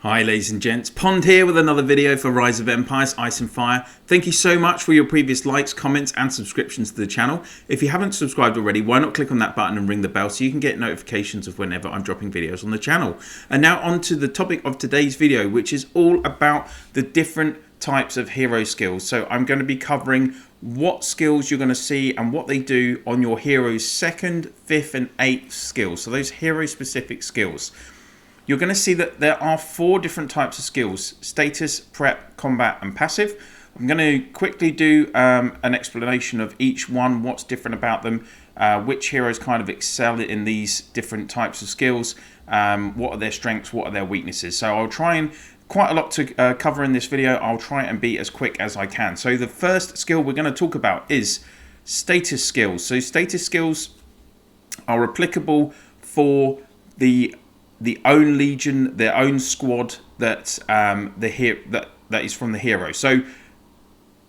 Hi ladies and gents, Pond here with another video for Rise of Empires, Ice and Fire. Thank you so much for your previous likes, comments and subscriptions to the channel. If you haven't subscribed already, why not click on that button and ring the bell so you can get notifications of whenever I'm dropping videos on the channel. And now on to the topic of today's video, which is all about the different types of hero skills. So I'm going to be covering what skills you're going to see and what they do on your hero's 2nd, 5th and 8th skills. So those hero specific skills. You're going to see that there are 4 different types of skills: status, prep, combat and passive. I'm going to quickly do an explanation of each one, what's different about them, which heroes kind of excel in these different types of skills, what are their strengths, what are their weaknesses. So I'll try and quite a lot to cover in this video. I'll try and be as quick as I can. So the first skill we're going to talk about is status skills. So status skills are applicable for the own legion, their own squad that that is from the hero. So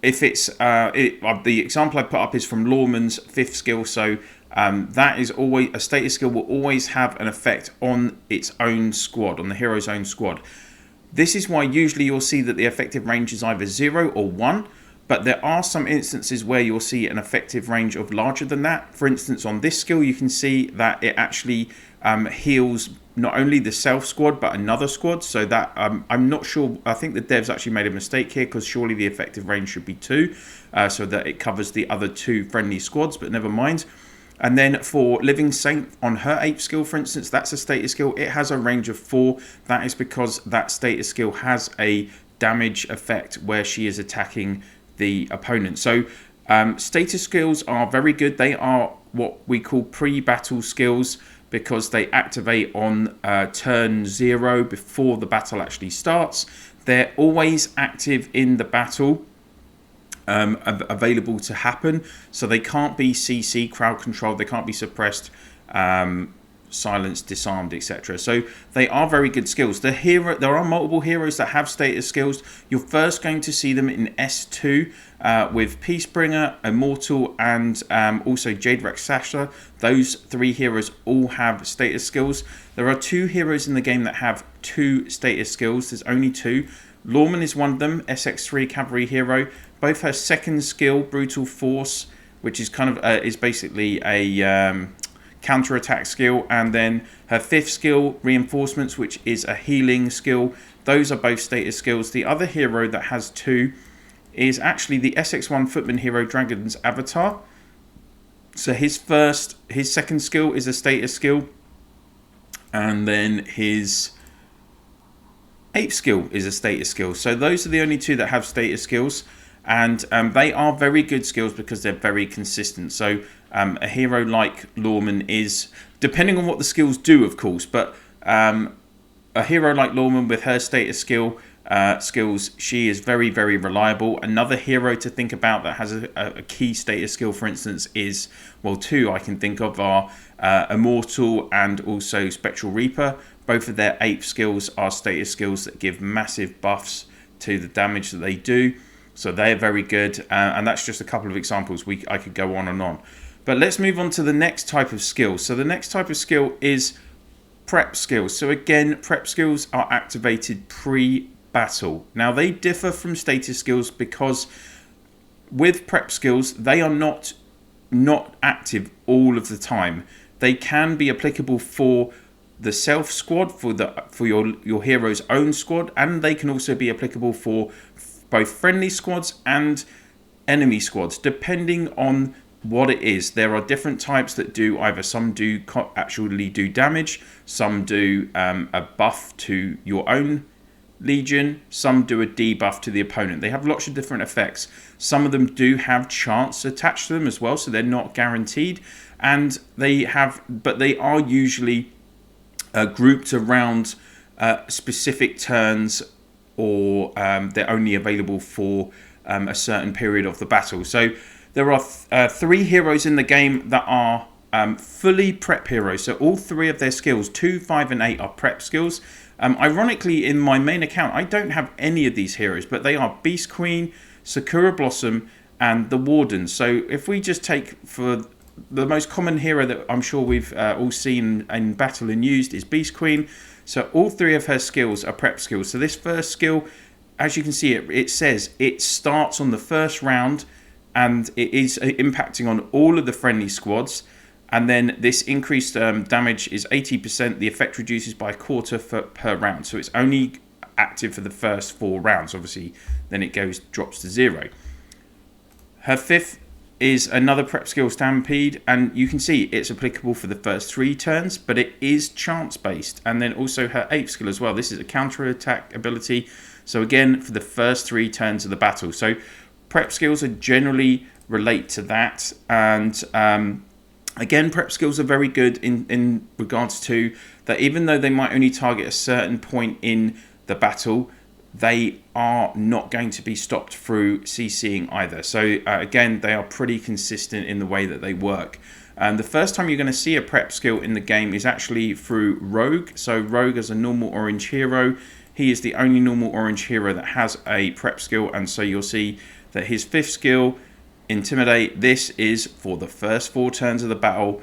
if it's the example I put up is from Lawman's 5th skill. So that is always a status skill, will always have an effect on its own squad, on the hero's own squad. This is why usually you'll see that the effective range is either 0 or 1. But there are some instances where you'll see an effective range of larger than that. For instance, on this skill, you can see that it actually heals not only the self squad, but another squad. So that I'm not sure. I think the devs actually made a mistake here, because surely the effective range should be 2, so that it covers the other 2 friendly squads, but never mind. And then for Living Saint on her 8th skill, for instance, that's a status skill. It has a range of 4. That is because that status skill has a damage effect where she is attacking the opponent. So status skills are very good. They are what we call pre-battle skills, because they activate on turn 0 before the battle actually starts. They're always active in the battle, available to happen, so they can't be CC, crowd controlled, they can't be suppressed, silenced, disarmed, etc. So they are very good skills. There are multiple heroes that have status skills. You're first going to see them in S2 with Peacebringer, Immortal and also Jade Rakshasa. Those 3 heroes all have status skills. There are 2 heroes in the game that have 2 status skills. There's only 2. Lawman is one of them, SX3 cavalry hero. Both her 2nd skill, Brutal Force, which is kind of is basically a counter-attack skill, and then her 5th skill, Reinforcements, which is a healing skill. Those are both status skills. The other hero that has 2 is actually the SX1 Footman hero, Dragon's Avatar. So his 2nd skill is a status skill, and then his 8th skill is a status skill. So those are the only 2 that have status skills, and they are very good skills because they're very consistent. So a hero like Lawman is, depending on what the skills do, of course, but a hero like Lawman with her status skills, she is very, very reliable. Another hero to think about that has a key status skill, for instance, is, well, 2 I can think of are Immortal and also Spectral Reaper. Both of their 8th skills are status skills that give massive buffs to the damage that they do. So they're very good, and that's just a couple of examples. I could go on and on. But let's move on to the next type of skill. So the next type of skill is prep skills. So again, prep skills are activated pre-battle. Now they differ from status skills because with prep skills, they are not active all of the time. They can be applicable for the self squad, for your hero's own squad, and they can also be applicable for both friendly squads and enemy squads, depending on what it is. There are different types that do either, some do actually do damage, some do a buff to your own legion, some do a debuff to the opponent. They have lots of different effects. Some of them do have chance attached to them as well, so they're not guaranteed, and they are usually grouped around specific turns, or they're only available for a certain period of the battle. So there are 3 heroes in the game that are fully prep heroes. So all 3 of their skills, 2, 5 and 8, are prep skills. Ironically, in my main account, I don't have any of these heroes, but they are Beast Queen, Sakura Blossom and the Warden. So if we just take, for the most common hero that I'm sure we've all seen in battle and used, is Beast Queen. So all 3 of her skills are prep skills. So this first skill, as you can see, it says it starts on the first round, and it is impacting on all of the friendly squads. And then this increased damage is 80%. The effect reduces by a quarter per round. So it's only active for the first 4 rounds. Obviously, then it drops to 0. Her 5th is another prep skill, Stampede, and you can see it's applicable for the first 3 turns, but it is chance based. And then also her 8th skill as well. This is a counter attack ability. So again, for the first 3 turns of the battle. So prep skills are generally relate to that. And again, prep skills are very good in regards to that, even though they might only target a certain point in the battle, they are not going to be stopped through CCing either. So again, they are pretty consistent in the way that they work. The first time you're going to see a prep skill in the game is actually through Rogue. So Rogue is a normal orange hero. He is the only normal orange hero that has a prep skill, and so you'll see that his 5th skill, Intimidate, this is for the first 4 turns of the battle,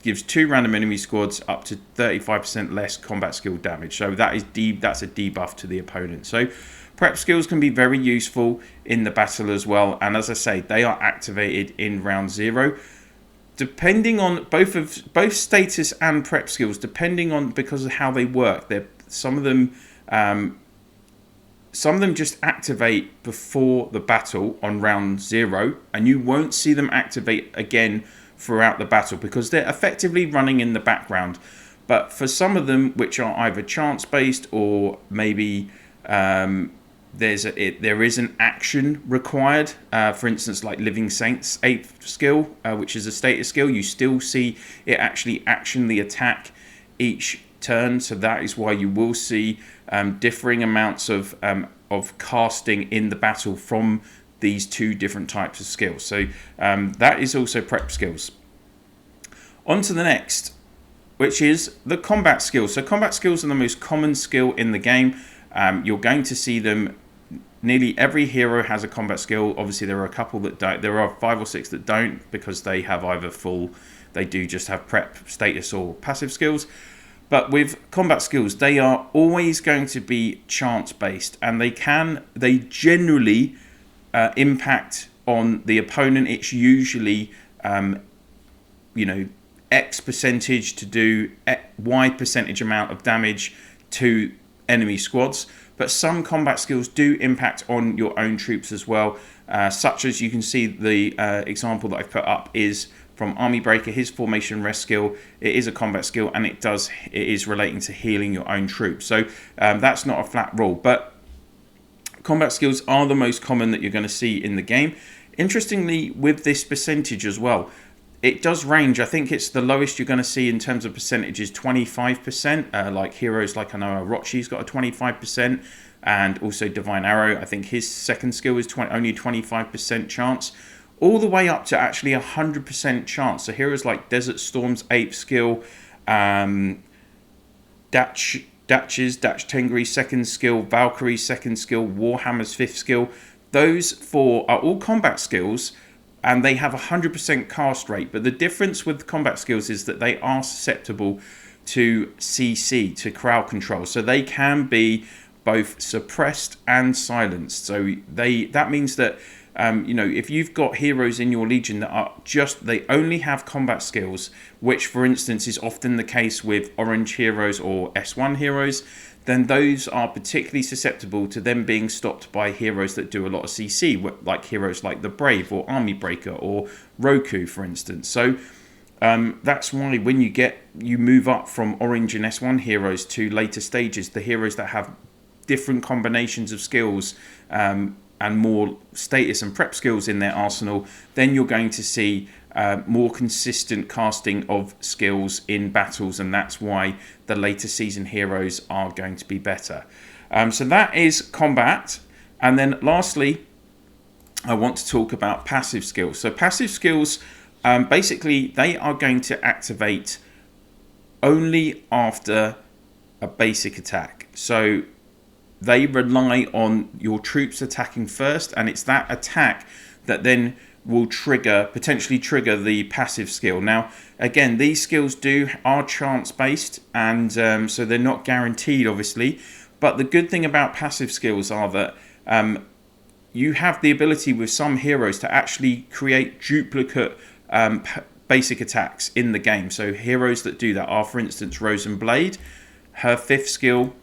gives 2 random enemy squads up to 35% less combat skill damage. So that's a debuff to the opponent. So prep skills can be very useful in the battle as well, and as I say, they are activated in round 0. Depending on both status and prep skills, depending on, because of how they work, some of them just activate before the battle on round 0, and you won't see them activate again throughout the battle because they're effectively running in the background. But for some of them, which are either chance based or maybe there is an action required, for instance, like Living Saint's 8th skill, which is a status skill, you still see it actually action the attack each turn. So that is why you will see differing amounts of casting in the battle from these 2 different types of skills. So that is also prep skills. On to the next, which is the combat skills. So combat skills are the most common skill in the game. You're going to see them. Nearly every hero has a combat skill. Obviously, there are a couple that don't. There are 5 or 6 that don't, because they have either they do just have prep, status, or passive skills. But with combat skills, they are always going to be chance based, and they generally impact on the opponent. It's usually X percentage to do Y percentage amount of damage to enemy squads. But some combat skills do impact on your own troops as well, such as you can see the example that I've put up is from Army Breaker. His Formation Rest skill, it is a combat skill, and it is relating to healing your own troops. So that's not a flat rule, but combat skills are the most common that you're going to see in the game. Interestingly, with this percentage as well, it does range. I think it's the lowest you're going to see in terms of percentage is 25%. Like heroes like, I know Orochi's got a 25%, and also Divine Arrow, I think his 2nd skill is only 25% chance, all the way up to actually 100% chance. So heroes like Desert Storm's 8th skill, Dash Tengri's 2nd skill, Valkyrie's 2nd skill, Warhammer's 5th skill, those 4 are all combat skills, and they have 100% cast rate. But the difference with combat skills is that they are susceptible to CC, to crowd control. So they can be both suppressed and silenced. So that means that if you've got heroes in your legion that they only have combat skills, which for instance is often the case with orange heroes or S1 heroes, then those are particularly susceptible to them being stopped by heroes that do a lot of CC, like heroes like the Brave or Army Breaker or Roku, for instance. So that's why when you move up from orange and S1 heroes to later stages, the heroes that have different combinations of skills and more status and prep skills in their arsenal, then you're going to see more consistent casting of skills in battles, and that's why the later season heroes are going to be better. So that is combat. And then lastly, I want to talk about passive skills. So passive skills, basically they are going to activate only after a basic attack. So they rely on your troops attacking first, and it's that attack that then will potentially trigger the passive skill. Now, again, these skills are chance based, and so they're not guaranteed, obviously. But the good thing about passive skills are that you have the ability with some heroes to actually create duplicate basic attacks in the game. So heroes that do that are, for instance, Rose and Blade. Her 5th skill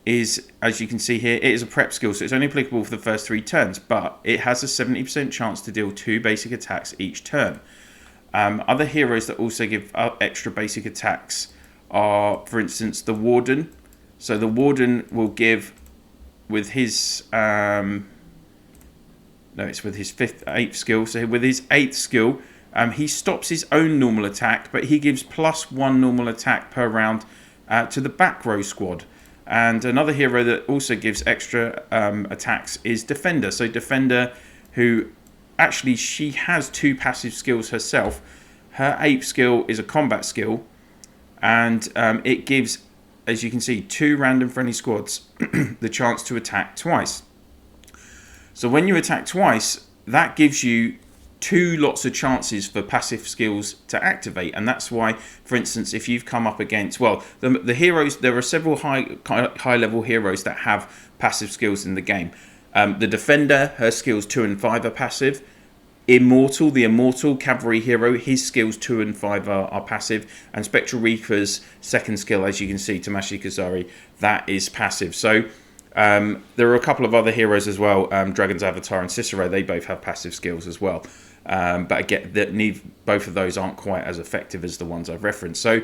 is, as you can see here, it is a prep skill, so it's only applicable for the first 3 turns, but it has a 70% chance to deal 2 basic attacks each turn. Other heroes that also give extra basic attacks are, for instance, the Warden. So the Warden will give, with his it's with his 8th skill. So with his 8th skill, he stops his own normal attack, but he gives +1 normal attack per round to the back row squad. And another hero that also gives extra attacks is Defender. So Defender, who actually she has 2 passive skills herself. Her 8th skill is a combat skill, and it gives, as you can see, 2 random friendly squads the chance to attack twice. So when you attack twice, that gives you 2 lots of chances for passive skills to activate, and that's why, for instance, if you've come up against, well, the heroes, there are several high level heroes that have passive skills in the game. The Defender, her skills 2 and 5 are passive. Immortal, the Immortal Cavalry hero, his skills 2 and 5 are passive, and Spectral Reaper's 2nd skill, as you can see, Tamashii Kasari, that is passive. So there are a couple of other heroes as well, Dragon's Avatar and Cicero, they both have passive skills as well. But again, both of those aren't quite as effective as the ones I've referenced. So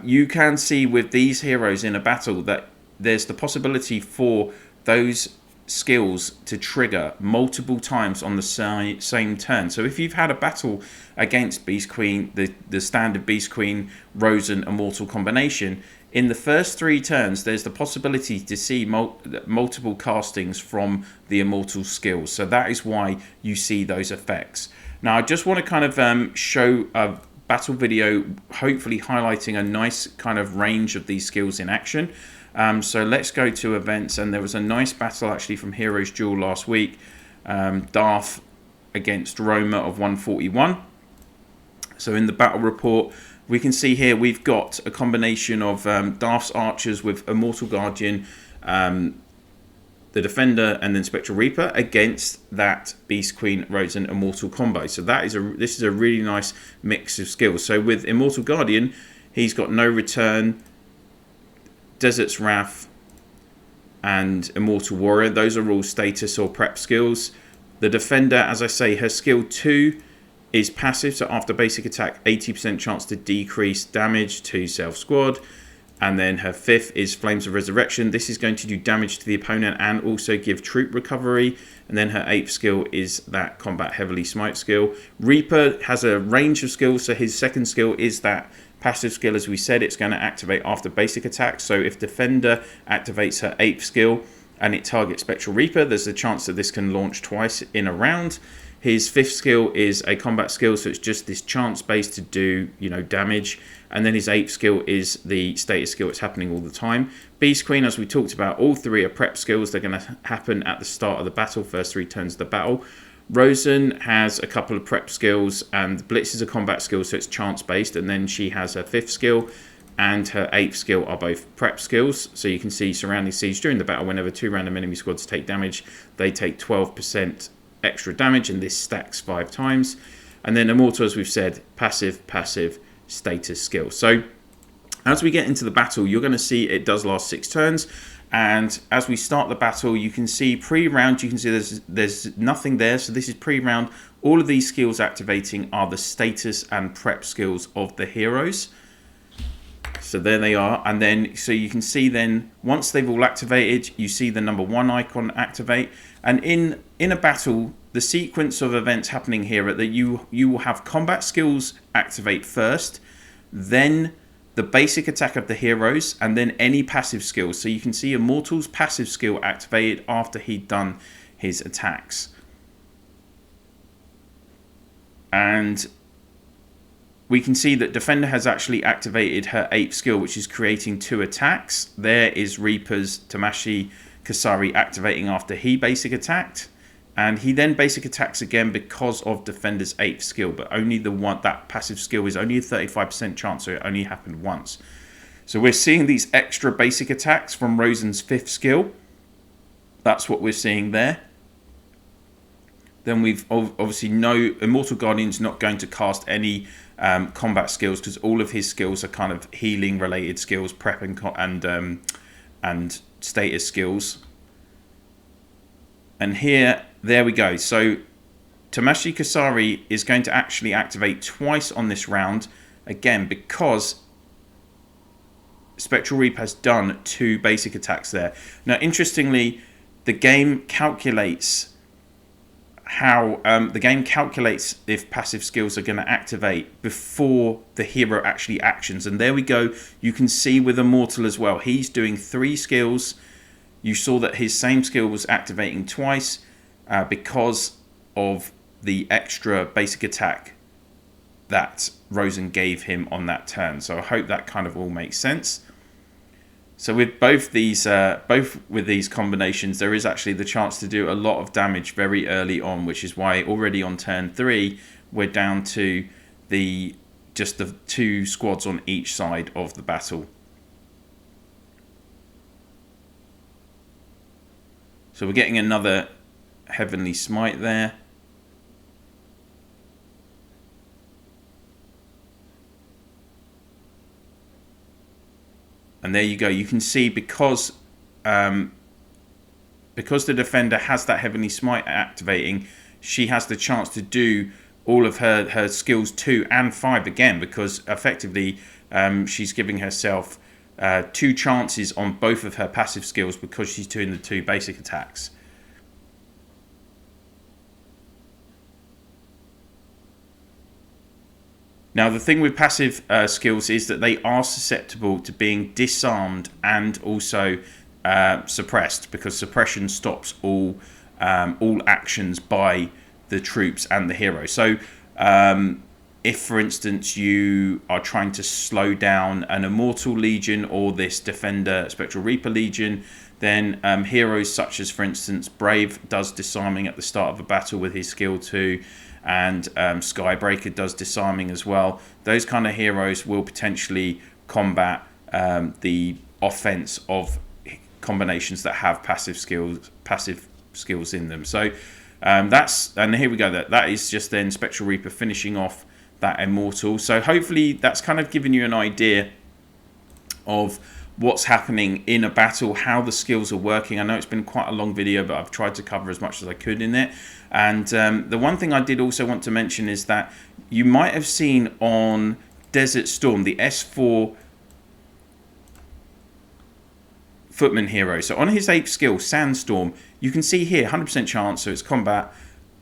you can see with these heroes in a battle that there's the possibility for those skills to trigger multiple times on the same turn. So if you've had a battle against Beast Queen, the standard Beast Queen, Rose and Immortal combination, in the first 3 turns, there's the possibility to see multiple castings from the Immortal skills. So that is why you see those effects. Now, I just want to kind of show a battle video, hopefully highlighting a nice kind of range of these skills in action. So let's go to events, and there was a nice battle actually from Heroes Duel last week. Darth against Roma of 141. So in the battle report, we can see here we've got a combination of Darth's archers with Immortal Guardian, the Defender, and then Spectral Reaper against that Beast Queen, Rose and Immortal combo. So this is a really nice mix of skills. So with Immortal Guardian, he's got No Return, Desert's Wrath, and Immortal Warrior. Those are all status or prep skills. The Defender, as I say, her skill 2 is passive, so after basic attack, 80% chance to decrease damage to self squad. And then her 5th is Flames of Resurrection. This is going to do damage to the opponent and also give troop recovery. And then her 8th skill is that Combat Heavily Smite skill. Reaper has a range of skills, so his 2nd skill is that passive skill. As we said, it's going to activate after basic attack. So if Defender activates her 8th skill and it targets Spectral Reaper, there's a chance that this can launch twice in a round. His 5th skill is a combat skill, so it's just this chance based to do, damage. And then his 8th skill is the status skill. It's happening all the time. Beast Queen, as we talked about, all 3 are prep skills. They're going to happen at the start of the battle, first 3 turns of the battle. Rosen has a couple of prep skills, and Blitz is a combat skill, so it's chance based. And then she has her 5th skill and her 8th skill are both prep skills. So you can see Surrounding Siege during the battle, whenever 2 random enemy squads take damage, they take 12% extra damage, and this stacks 5 times. And then Immortal, as we've said, passive status skill. So as we get into the battle, you're going to see it does last 6 turns. And as we start the battle, you can see pre-round, you can see there's nothing there. So this is pre-round. All of these skills activating are the status and prep skills of the heroes. So there they are. And then, so you can see then, once they've all activated, you see the number 1 icon activate. And in a battle, the sequence of events happening here are that you will have combat skills activate first, then the basic attack of the heroes, and then any passive skills. So you can see Immortal's passive skill activated after he'd done his attacks. And we can see that Defender has actually activated her 8th skill, which is creating 2 attacks. There is Reaper's Tamashii Kasari activating after he basic attacked. and he then basic attacks again because of defender's 8th skill, but only the one, that passive skill is only a 35% chance, so it only happened once. So we're seeing these extra basic attacks from Rosen's 5th skill. That's what we're seeing there. Then we've obviously no Immortal Guardian's not going to cast any combat skills, because all of his skills are kind of healing related skills, prep and status skills. And here, there we go. So Tamashii Kasari is going to actually activate twice on this round, again because Spectral Reaper has done 2 basic attacks there. Now, interestingly, the game calculates if passive skills are going to activate before the hero actually actions. And there we go. You can see with Immortal as well. He's doing 3 skills. You saw that his same skill was activating twice because of the extra basic attack that Rosen gave him on that turn. So I hope that kind of all makes sense. So with both these combinations, there is actually the chance to do a lot of damage very early on, which is why already on turn 3 we're down to just the 2 squads on each side of the battle. So we're getting another Heavenly Smite there. And there you go. You can see because the defender has that Heavenly Smite activating, she has the chance to do all of her skills 2 and 5 again, because effectively she's giving herself 2 chances on both of her passive skills because she's doing the 2 basic attacks. Now, the thing with passive skills is that they are susceptible to being disarmed and also suppressed, because suppression stops all actions by the troops and the hero. So if, for instance, you are trying to slow down an Immortal Legion or this Defender Spectral Reaper Legion, then heroes such as, for instance, Brave does disarming at the start of a battle with his skill 2, and Skybreaker does disarming as well. Those kind of heroes will potentially combat the offense of combinations that have passive skills in them. So and here we go. That is just then Spectral Reaper finishing off that Immortal. So hopefully that's kind of given you an idea of what's happening in a battle, how the skills are working. I know it's been quite a long video, but I've tried to cover as much as I could in it. And the one thing I did also want to mention is that you might have seen on Desert Storm, the S4 Footman hero. So on his 8th skill, Sandstorm, you can see here 100% chance, so it's combat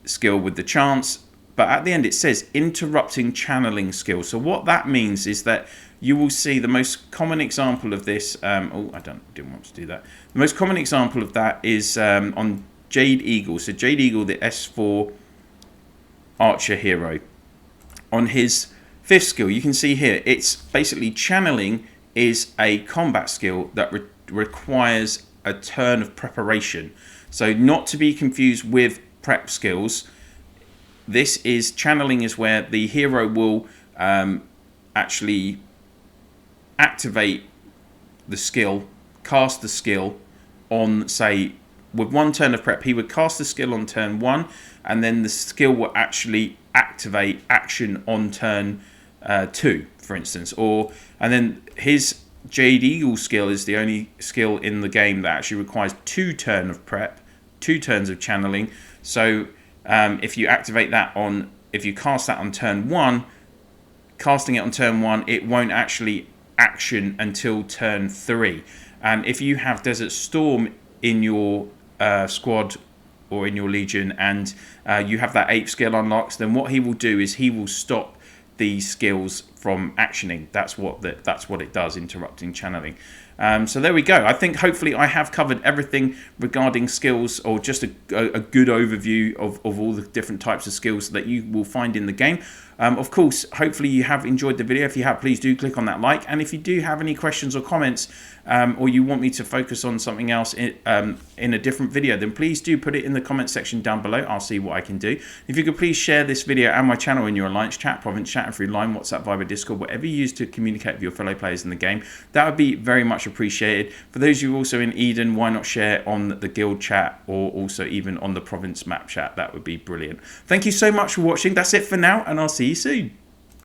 skill with the chance. But at the end it says interrupting channeling skill. So what that means is that you will see the most common example of this. Didn't want to do that. The most common example of that is on Jade Eagle. So Jade Eagle, the S4 Archer hero. On his 5th skill, you can see here, it's basically channeling is a combat skill that requires a turn of preparation. So not to be confused with prep skills. This is channeling is where the hero will actually activate the skill, cast the skill on, say, with 1 turn of prep, he would cast the skill on turn 1, and then the skill will actually activate action on turn 2, for instance. And then his Jade Eagle skill is the only skill in the game that actually requires 2 turn of prep, 2 turns of channeling. So if you activate that if you cast that on turn 1, casting it on turn 1, it won't actually action until turn 3. And if you have Desert Storm in your squad or in your legion, and you have that 8th skill unlocked, then what he will do is he will stop these skills from actioning. That's what it does, interrupting channeling. So there we go. I think hopefully I have covered everything regarding skills, or just a good overview of all the different types of skills that you will find in the game. Of course, hopefully you have enjoyed the video. If you have, please do click on that like. And if you do have any questions or comments, or you want me to focus on something else in a different video, then please do put it in the comment section down below. I'll see what I can do. If you could please share this video and my channel in your alliance chat, province chat, through Line, WhatsApp, Viber, Discord, whatever you use to communicate with your fellow players in the game, that would be very much appreciated. For those of you also in Eden, why not share on the guild chat, or also even on the province map chat? That would be brilliant. Thank you so much for watching. That's it for now, and I'll see you soon.